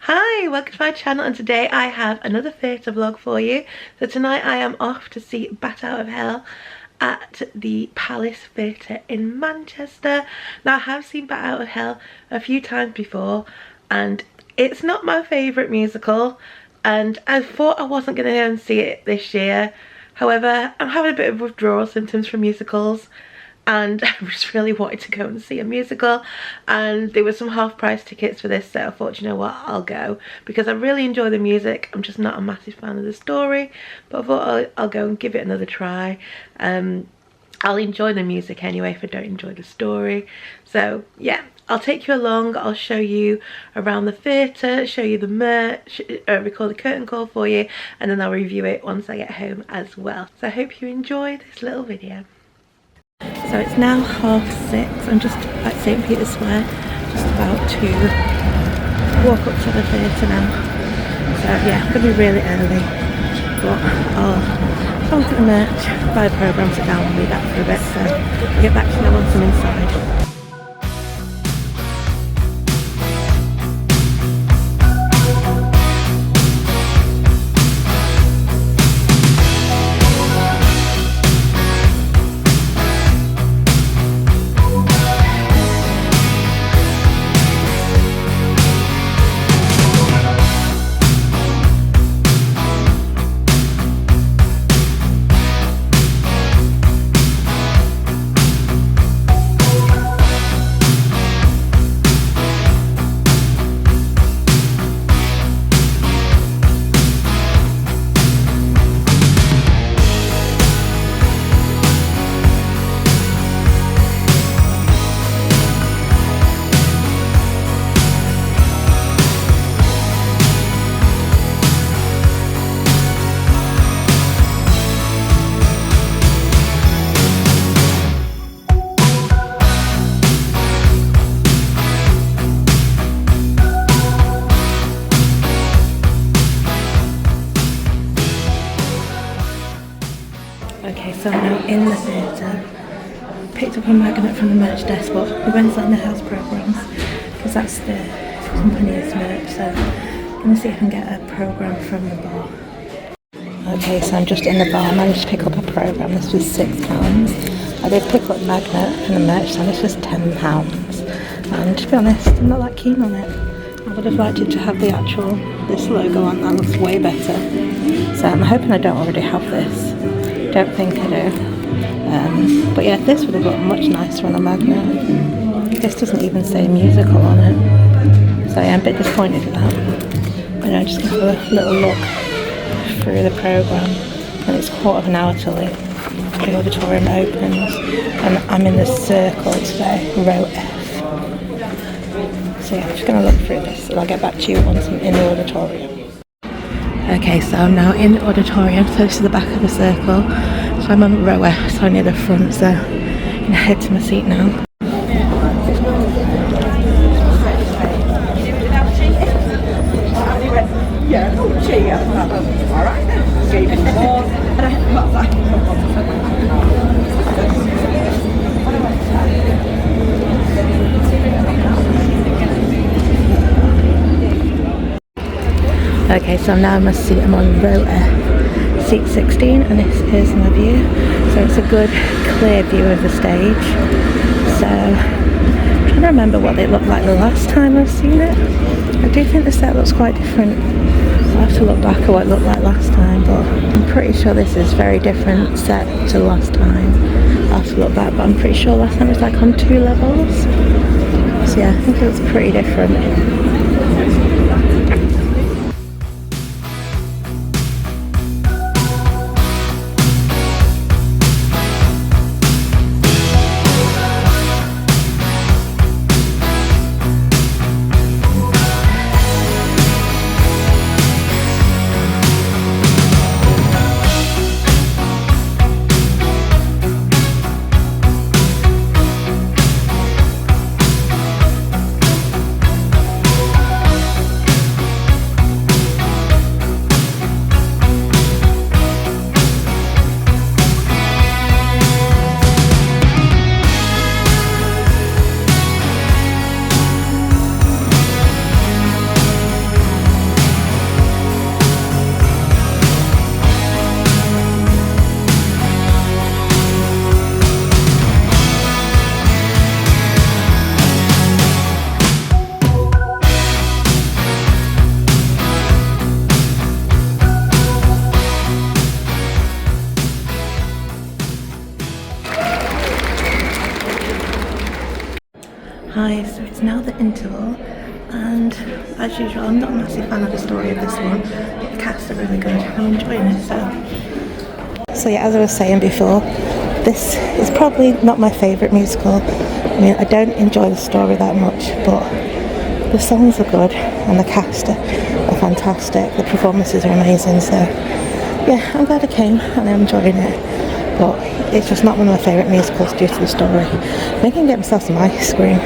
Hi, welcome to my channel, and today I have another theatre vlog for you. So tonight I am off to see Bat Out of Hell at the Palace Theatre in Manchester. Now I have seen Bat Out of Hell a few times before and it's not my favourite musical, and I thought I wasn't going to go and see it this year. However, I'm having a bit of withdrawal symptoms from musicals and I just really wanted to go and see a musical, and there were some half price tickets for this, so I thought, you know what, I'll go because I really enjoy the music. I'm just not a massive fan of the story, but I thought I'll go and give it another try. I'll enjoy the music anyway if I don't enjoy the story. So yeah, I'll take you along, I'll show you around the theatre, show you the merch, record the curtain call for you, and then I'll review it once I get home as well. So I hope you enjoy this little video. So it's now 6:30. I'm just at St. Peter's Square, just about to walk up to the theatre now. So yeah, I'm going to be really early, but I'll go look at the merch, buy the programme, sit down and read that for a bit, so I'll get back to you once I'm inside. Okay, so I'm now in the theatre. Picked up a magnet from the merch desk, but we went on the house programmes because that's the company's merch, so I'm going to see if I can get a programme from the bar. Okay, so I'm just in the bar. I managed to pick up a programme. This was £6. I did pick up a magnet from the merch stand. This was £10. And to be honest, I'm not that keen on it. I would have liked it to have the this logo on. That looks way better. So I'm hoping I don't already have this. Don't think I do. But yeah, this would have looked much nicer on a magnet. This doesn't even say musical on it. So yeah, I'm a bit disappointed with that. But I'm just going to have a little look through the programme. And it's 1/4 till the auditorium opens. And I'm in the circle today, row F. So yeah, I'm just going to look through this and I'll get back to you once I'm in the auditorium. Okay, so I'm now in the auditorium, so this is the back of the circle. So I'm on row F, so I'm near the front, so I'm going to head to my seat now. Okay, so I'm now in my seat. I'm on row F, seat 16, and this is my view. So it's a good, clear view of the stage. So I'm trying to remember what they looked like the last time I've seen it. I do think the set looks quite different. I'll have to look back at what it looked like last time, but I'm pretty sure this is very different set to last time. I'll have to look back, but I'm pretty sure last time it was like on 2 levels. So yeah, I think it was pretty different. Hi, so it's now the interval, and as usual I'm not a massive fan of the story of this one, but the cast are really good. I'm enjoying it. So yeah, as I was saying before, this is probably not my favourite musical. I mean, I don't enjoy the story that much, but the songs are good and the cast are fantastic. The performances are amazing, so yeah, I'm glad I came and I'm enjoying it. But it's just not one of my favourite musicals due to the story. Maybe I can get myself some ice cream.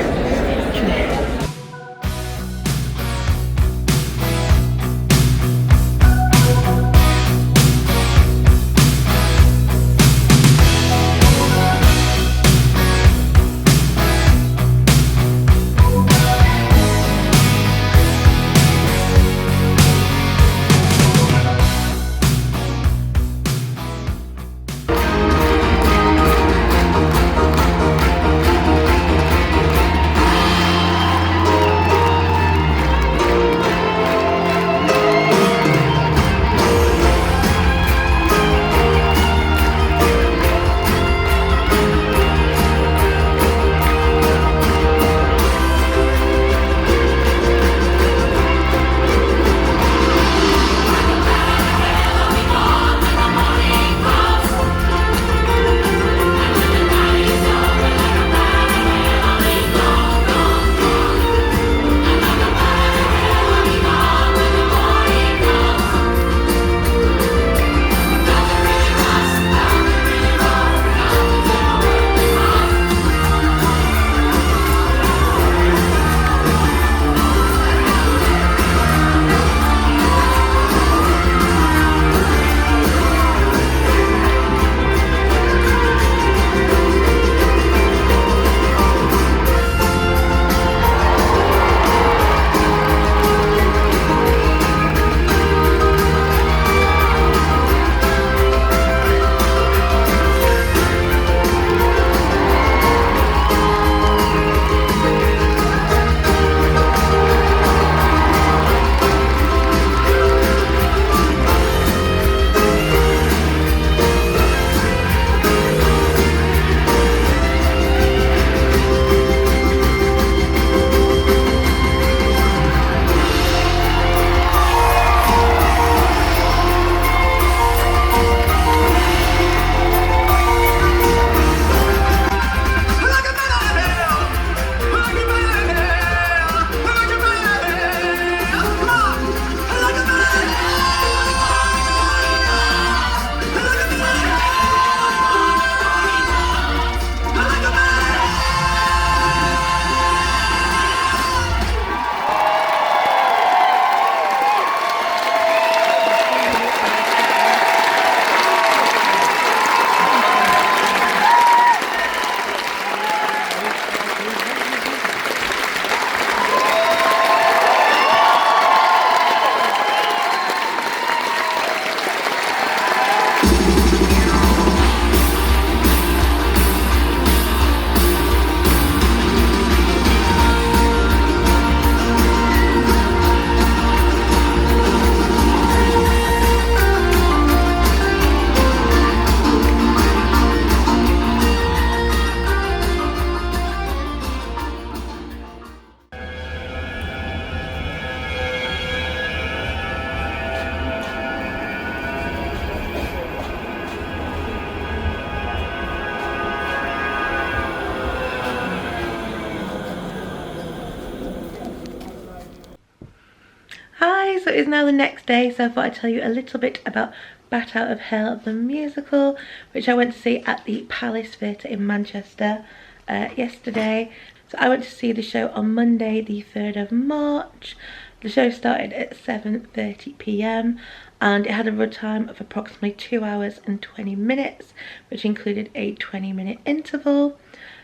Hi, so it's now the next day, so I thought I'd tell you a little bit about Bat Out of Hell, the musical, which I went to see at the Palace Theatre in Manchester yesterday. So I went to see the show on Monday, the 3rd of March. The show started at 7:30 p.m. and it had a runtime of approximately 2 hours and 20 minutes, which included a 20-minute interval.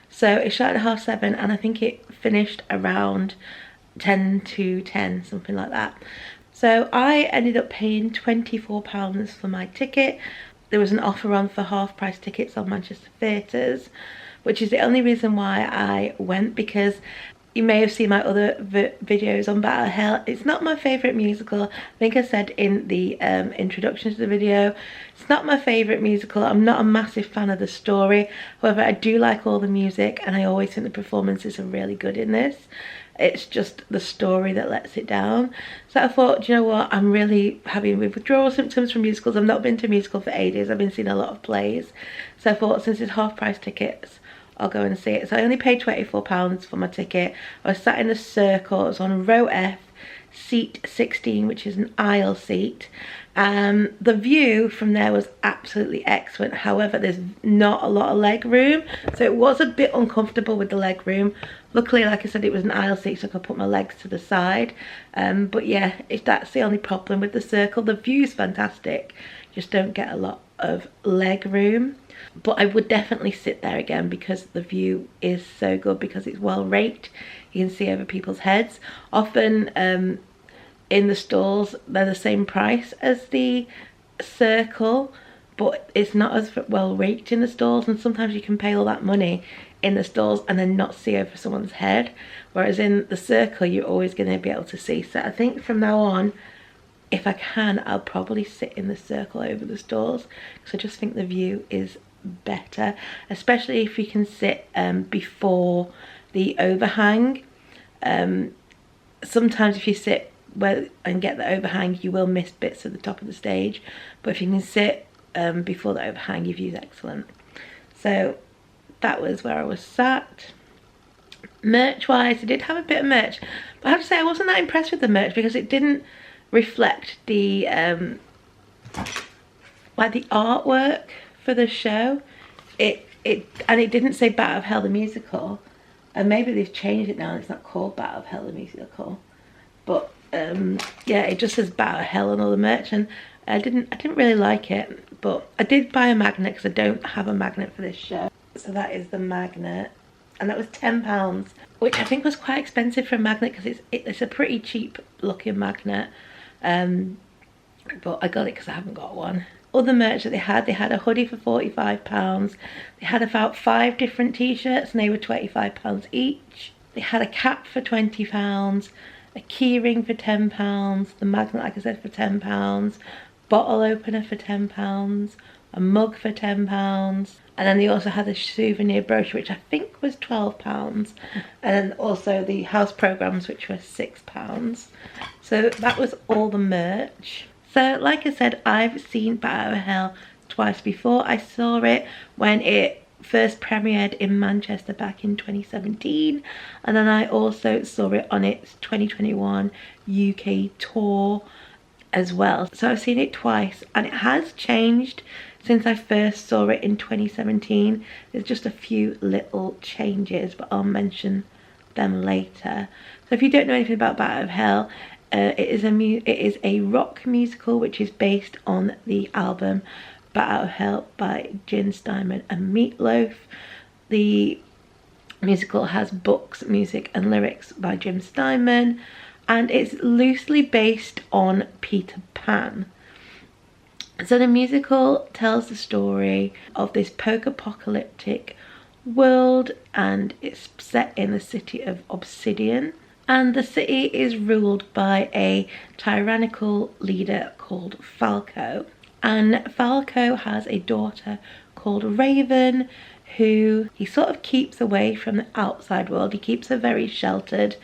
So it started at 7:30 and I think it finished around 10 to 10, something like that. So I ended up paying £24 for my ticket. There was an offer on for half price tickets on Manchester theatres, which is the only reason why I went, because you may have seen my other videos on Battle of Hell. It's not my favourite musical. I think I said in the introduction to the video, it's not my favourite musical. I'm not a massive fan of the story. However, I do like all the music, and I always think the performances are really good in this. It's just the story that lets it down. So I thought, do you know what, I'm really having withdrawal symptoms from musicals. I've not been to a musical for ages. I've been seeing a lot of plays. So I thought, since it's half price tickets, I'll go and see it. So I only paid £24 for my ticket. I was sat in the circle. I was on row F, seat 16, which is an aisle seat. The view from there was absolutely excellent. However, there's not a lot of leg room, so it was a bit uncomfortable with the leg room. Luckily, like I said, it was an aisle seat, so I could put my legs to the side. But yeah, that's the only problem with the circle. The view's fantastic, just don't get a lot of leg room. But I would definitely sit there again because the view is so good, because it's well raked. You can see over people's heads. Often in the stalls, they're the same price as the circle, but it's not as well raked in the stalls, and sometimes you can pay all that money in the stalls and then not see over someone's head, whereas in the circle you're always going to be able to see. So I think from now on, if I can, I'll probably sit in the circle over the stalls, because I just think the view is better, especially if you can sit before the overhang. Sometimes if you sit and get the overhang, you will miss bits at the top of the stage, but if you can sit before the overhang, your view's excellent. So that was where I was sat. Merch wise, I did have a bit of merch, but I have to say I wasn't that impressed with the merch, because it didn't reflect the like the artwork for the show. It didn't say Battle of Hell the musical, and maybe they've changed it now and it's not called Battle of Hell the musical, but yeah, it just says Battle of Hell and all the merch, and I didn't really like it. But I did buy a magnet because I don't have a magnet for this show. So that is the magnet, and that was £10, which I think was quite expensive for a magnet, because it's a pretty cheap looking magnet. But I got it because I haven't got one. Other merch that they had a hoodie for £45. They had about 5 different t-shirts and they were £25 each. They had a cap for £20, a keyring for £10, the magnet, like I said, for £10, bottle opener for £10, a mug for £10, and then they also had a souvenir brochure, which I think was £12, and also the house programmes, which were £6. So that was all the merch. So like I said, I've seen Battle of Hell twice before. I saw it when it first premiered in Manchester back in 2017, and then I also saw it on its 2021 UK tour as well. So I've seen it twice, and it has changed since I first saw it in 2017. There's just a few little changes, but I'll mention them later. So if you don't know anything about Battle of Hell, it is a rock musical which is based on the album Battle of Hell by Jim Steinman and Meat Loaf. The musical has books, music and lyrics by Jim Steinman, and it's loosely based on Peter Pan. So the musical tells the story of this post-apocalyptic world, and it's set in the city of Obsidian. And the city is ruled by a tyrannical leader called Falco. And Falco has a daughter called Raven, who he sort of keeps away from the outside world. He keeps her very sheltered,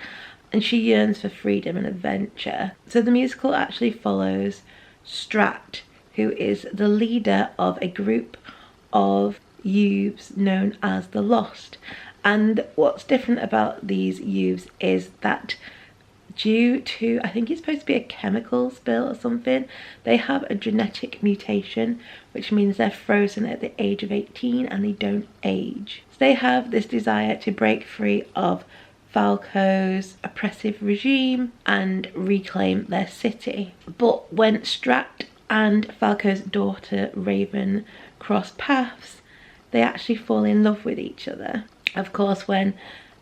and she yearns for freedom and adventure. So the musical actually follows Strat, who is the leader of a group of youths known as the Lost. And what's different about these youths is that due to, I think it's supposed to be a chemical spill or something, they have a genetic mutation, which means they're frozen at the age of 18 and they don't age. So they have this desire to break free of Falco's oppressive regime and reclaim their city. But when Strat and Falco's daughter Raven cross paths, they actually fall in love with each other. Of course, when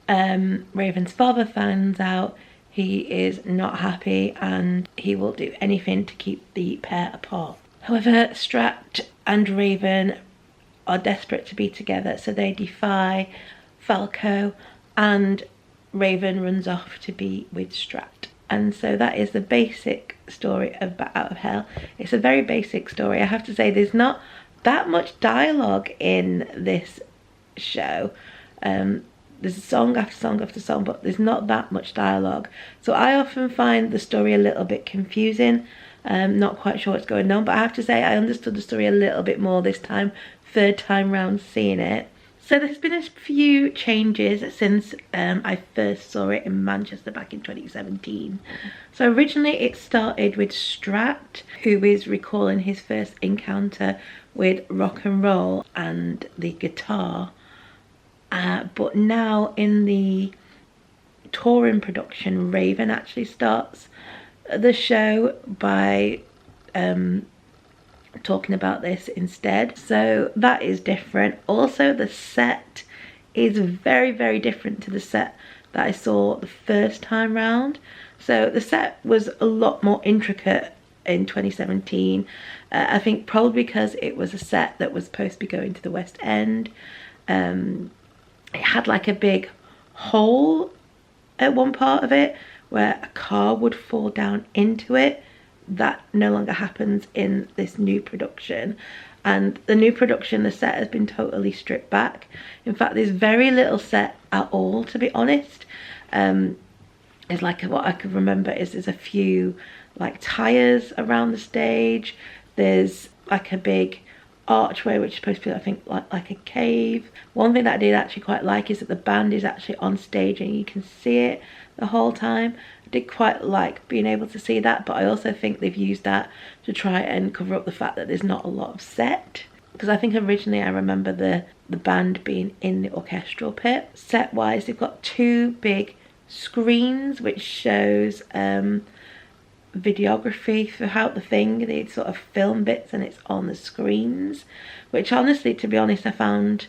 Raven's father finds out, he is not happy and he will do anything to keep the pair apart. However, Strat and Raven are desperate to be together, so they defy Falco and Raven runs off to be with Strat. And so that is the basic story of Bat Out of Hell. It's a very basic story. I have to say there's not that much dialogue in this show. There's song after song after song, but there's not that much dialogue. So I often find the story a little bit confusing. Not quite sure what's going on, but I have to say I understood the story a little bit more this time, third time round seeing it. So there's been a few changes since I first saw it in Manchester back in 2017. So originally it started with Strat, who is recalling his first encounter with rock and roll and the guitar. But now in the touring production, Raven actually starts the show by talking about this instead. So that is different. Also, the set is very, very different to the set that I saw the first time round. So the set was a lot more intricate in 2017. I think probably because it was a set that was supposed to be going to the West End. It had like a big hole at one part of it where a car would fall down into it. That no longer happens in this new production. And the new production, the set has been totally stripped back. In fact, there's very little set at all, to be honest. It's like, what I could remember is there's a few like tires around the stage. There's like a big archway which is supposed to be, I think, like a cave. One thing that I did actually quite like is that the band is actually on stage and you can see it the whole time. I did quite like being able to see that, but I also think they've used that to try and cover up the fact that there's not a lot of set, because I think originally I remember the band being in the orchestral pit. Set wise, they've got two big screens which shows videography throughout the thing. They sort of film bits and it's on the screens, which honestly, to be honest, I found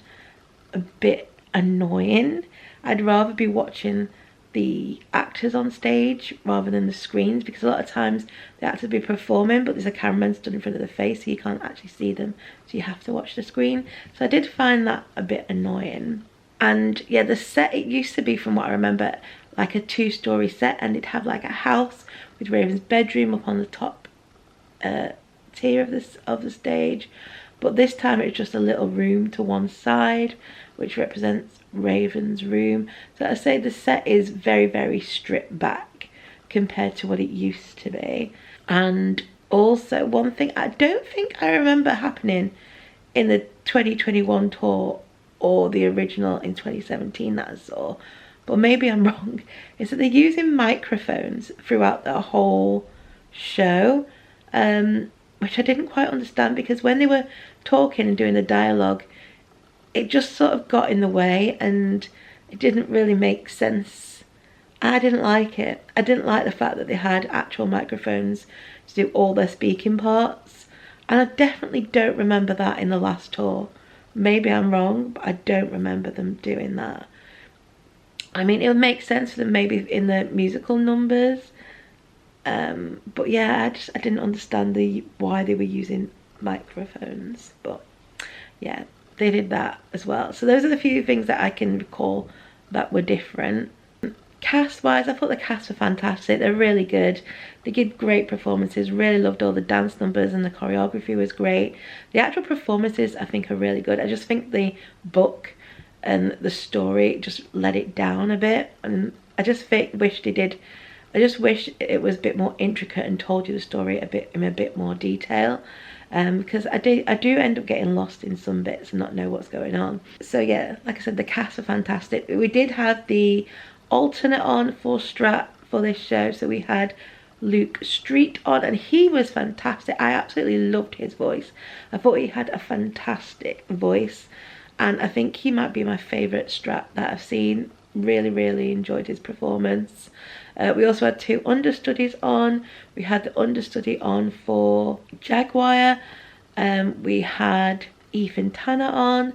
a bit annoying. I'd rather be watching the actors on stage rather than the screens, because a lot of times the actors be performing but there's a cameraman stood in front of the face so you can't actually see them, so you have to watch the screen. So I did find that a bit annoying. And yeah, the set, it used to be, from what I remember, like a two-story set, and it'd have like a house with Raven's bedroom up on the top tier of the stage. But this time it's just a little room to one side which represents Raven's room. So I say the set is very, very stripped back compared to what it used to be. And also one thing I don't think I remember happening in the 2021 tour or the original in 2017 that I saw, but maybe I'm wrong, is that they're using microphones throughout the whole show, which I didn't quite understand, because when they were talking and doing the dialogue, it just sort of got in the way and it didn't really make sense. I didn't like it. I didn't like the fact that they had actual microphones to do all their speaking parts, and I definitely don't remember that in the last tour. Maybe I'm wrong, but I don't remember them doing that. I mean, it would make sense for them maybe in the musical numbers, but yeah, I didn't understand why they were using microphones. But yeah, they did that as well. So those are the few things that I can recall that were different. Cast wise, I thought the cast were fantastic. They're really good. They give great performances. Really loved all the dance numbers, and the choreography was great. The actual performances I think are really good. I just think the book and the story just let it down a bit, and I just wish they did. I just wish it was a bit more intricate and told you the story in a bit more detail, because I do end up getting lost in some bits and not know what's going on. So yeah, like I said, the cast are fantastic. We did have the alternate on for Strat for this show, so we had Luke Street on, and he was fantastic. I absolutely loved his voice. I thought he had a fantastic voice, and I think he might be my favourite Strat that I've seen. Really, really enjoyed his performance. We also had two understudies on. We had the understudy on for Jaguar. We had Ethan Tanner on.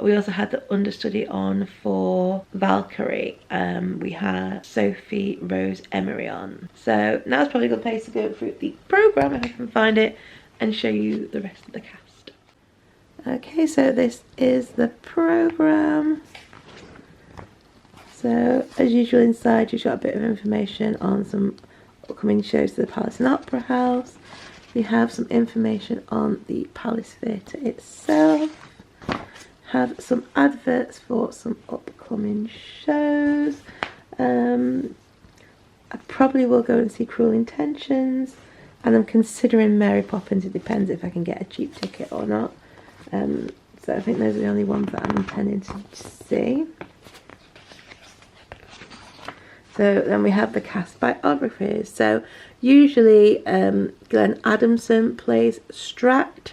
We also had the understudy on for Valkyrie. We had Sophie Rose Emery on. So now's probably a good place to go through the programme if I can find it and show you the rest of the cast. Okay, so this is the programme. So as usual inside you've got a bit of information on some upcoming shows to the Palace and Opera House. We have some information on the Palace Theatre itself. Have some adverts for some upcoming shows. I probably will go and see Cruel Intentions, and I'm considering Mary Poppins. It depends if I can get a cheap ticket or not. So I think those are the only ones that I'm intending to see. So then we have the cast biographies. So usually Glenn Adamson plays Strat,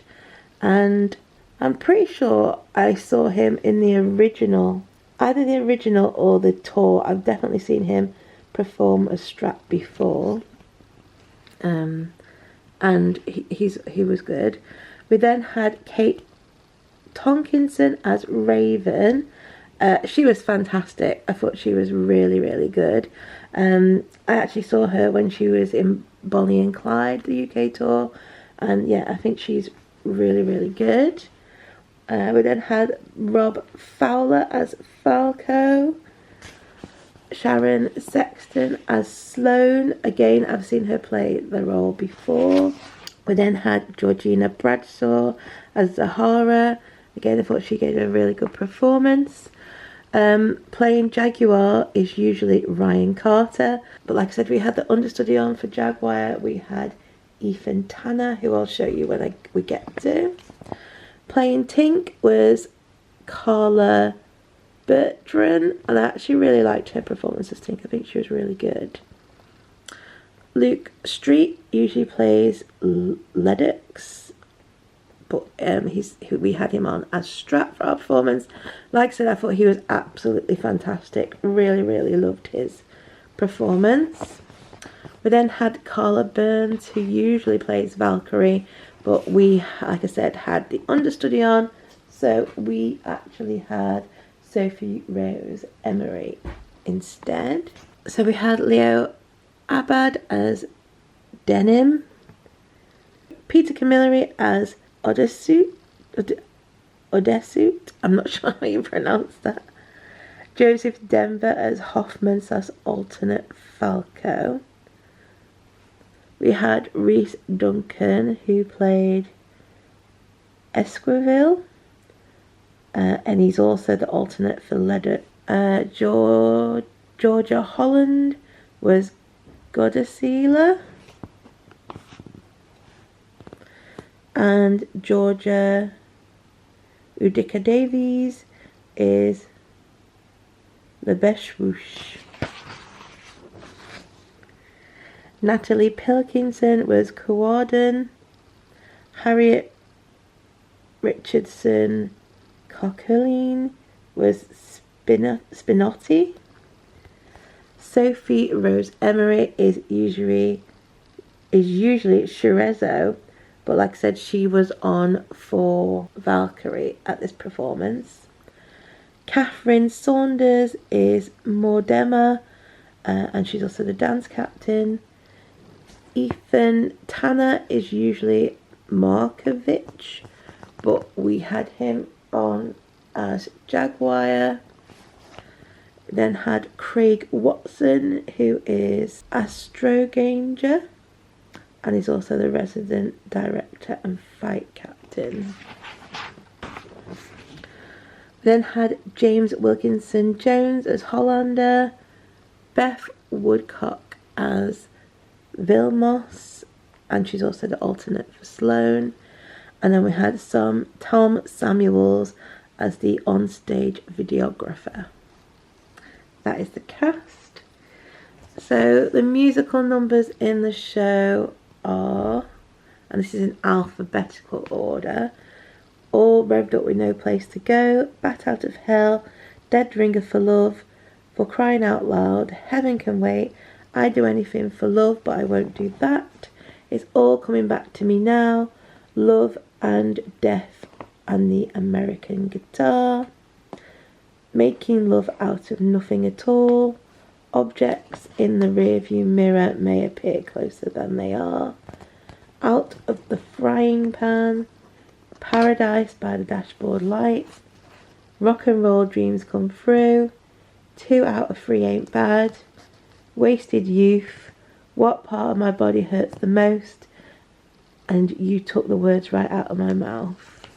and I'm pretty sure I saw him in the original, either the original or the tour. I've definitely seen him perform as Strat before, and he was good. We then had Kate Tonkinson as Raven. She was fantastic. I thought she was really, really good. I actually saw her when she was in Bonnie and Clyde, the UK tour, and yeah, I think she's really, really good. We then had Rob Fowler as Falco, Sharon Sexton as Sloane. Again, I've seen her play the role before. We then had Georgina Bradshaw as Zahara. Again, I thought she gave a really good performance. Playing Jaguar is usually Ryan Carter, but like I said, we had the understudy on for Jaguar. We had Ethan Tanner, who I'll show you when we get to. Playing Tink was Carla Bertrand, and I actually really liked her performance as Tink. I think she was really good. Luke Street usually plays Lennox, but we had him on as Strat for our performance. Like I said, I thought he was absolutely fantastic. Really, really loved his performance. We then had Carla Burns, who usually plays Valkyrie, but we, like I said, had the understudy on, so we actually had Sophie Rose Emery instead. So we had Leo Abad as Denim, Peter Camilleri as Odessute, I'm not sure how you pronounce that, Joseph Denver as Hoffman / alternate Falco. We had Rhys Duncan, who played Esquivel, and he's also the alternate for Leonard. Georgia Holland was Godzilla, and Georgia Udica Davies is the Beshwoosh. Natalie Pilkinson was Cowarden. Harriet Richardson Cockerline was Spinotti. Sophie Rose Emery is usually Scherezzo, but like I said, she was on for Valkyrie at this performance. Catherine Saunders is Mordema, and she's also the dance captain. Ethan Tanner is usually Markovich, but we had him on as Jaguar. Then had Craig Watson, who is Astroganger, and he's also the resident director and fight captain. Then had James Wilkinson Jones as Hollander, Beth Woodcock as Vilmos, and she's also the alternate for Sloane. And then we had Tom Samuels as the onstage videographer. That is the cast. So the musical numbers in the show are, and this is in alphabetical order, All Revved Up With No Place To Go, Bat Out of Hell, Dead Ringer for Love, For Crying Out Loud, Heaven Can Wait, I Do Anything for Love But I Won't Do That, It's All Coming Back to Me Now, Love and Death and the American Guitar, Making Love Out of Nothing at All, Objects in the Rearview Mirror May Appear Closer Than They Are, Out of the Frying Pan, Paradise by the Dashboard Light, Rock and Roll Dreams Come Through, 2 out of 3 ain't bad, wasted youth, what part of my body hurts the most, and you took the words right out of my mouth.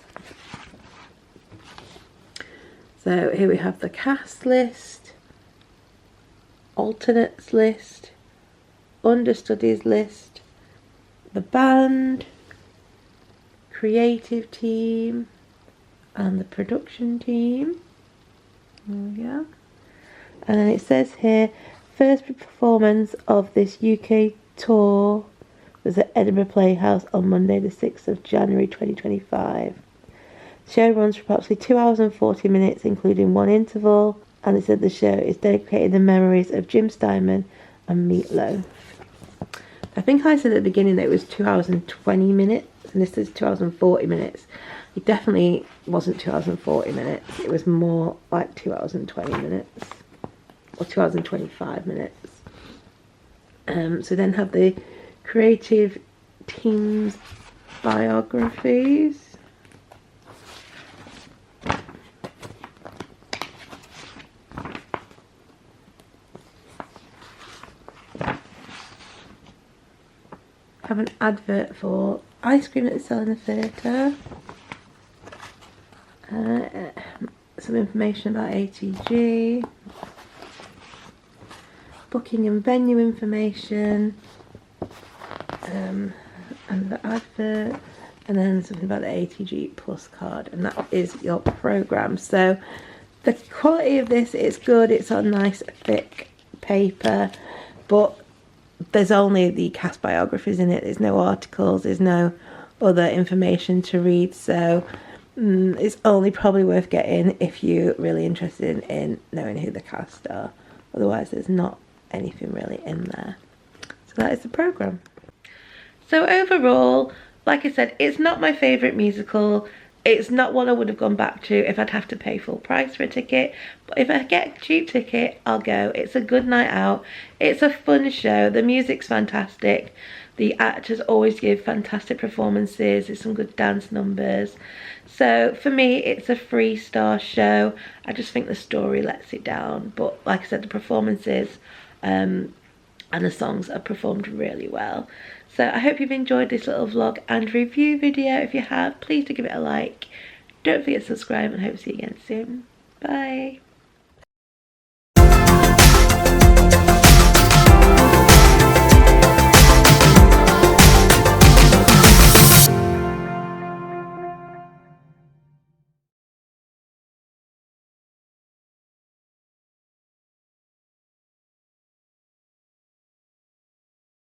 So here we have the cast list, alternates list, understudies list, the band, creative team, and the production team. There we go. And then it says here, first performance of this UK tour was at Edinburgh Playhouse on Monday the 6th of January 2025. The show runs for approximately 2 hours and 40 minutes, including 1 interval, and it said the show is dedicated to the memories of Jim Steinman and Meat Loaf. I think I said at the beginning that it was 2 hours and 20 minutes, and this is 2 hours and 40 minutes. It definitely wasn't 2 hours and 40 minutes. It was more like 2 hours and 20 minutes, or 2 hours and 25 minutes. So then have the creative team's biographies. Have an advert for ice cream that they sell in the theatre. Some information about ATG. Booking and venue information. And the advert. And then something about the ATG Plus card. And that is your programme. So the quality of this is good. It's on nice thick paper. But there's only the cast biographies in it. There's no articles, there's no other information to read, so it's only probably worth getting if you're really interested in knowing who the cast are. Otherwise there's not anything really in there. So that is the programme. So overall, like I said, it's not my favourite musical. It's not one I would have gone back to if I'd have to pay full price for a ticket. But if I get a cheap ticket, I'll go. It's a good night out. It's a fun show. The music's fantastic. The actors always give fantastic performances. There's some good dance numbers. So for me, it's a 3-star show. I just think the story lets it down. But like I said, the performances and the songs are performed really well. So I hope you've enjoyed this little vlog and review video. If you have, please do give it a like. Don't forget to subscribe, and hope to see you again soon. Bye.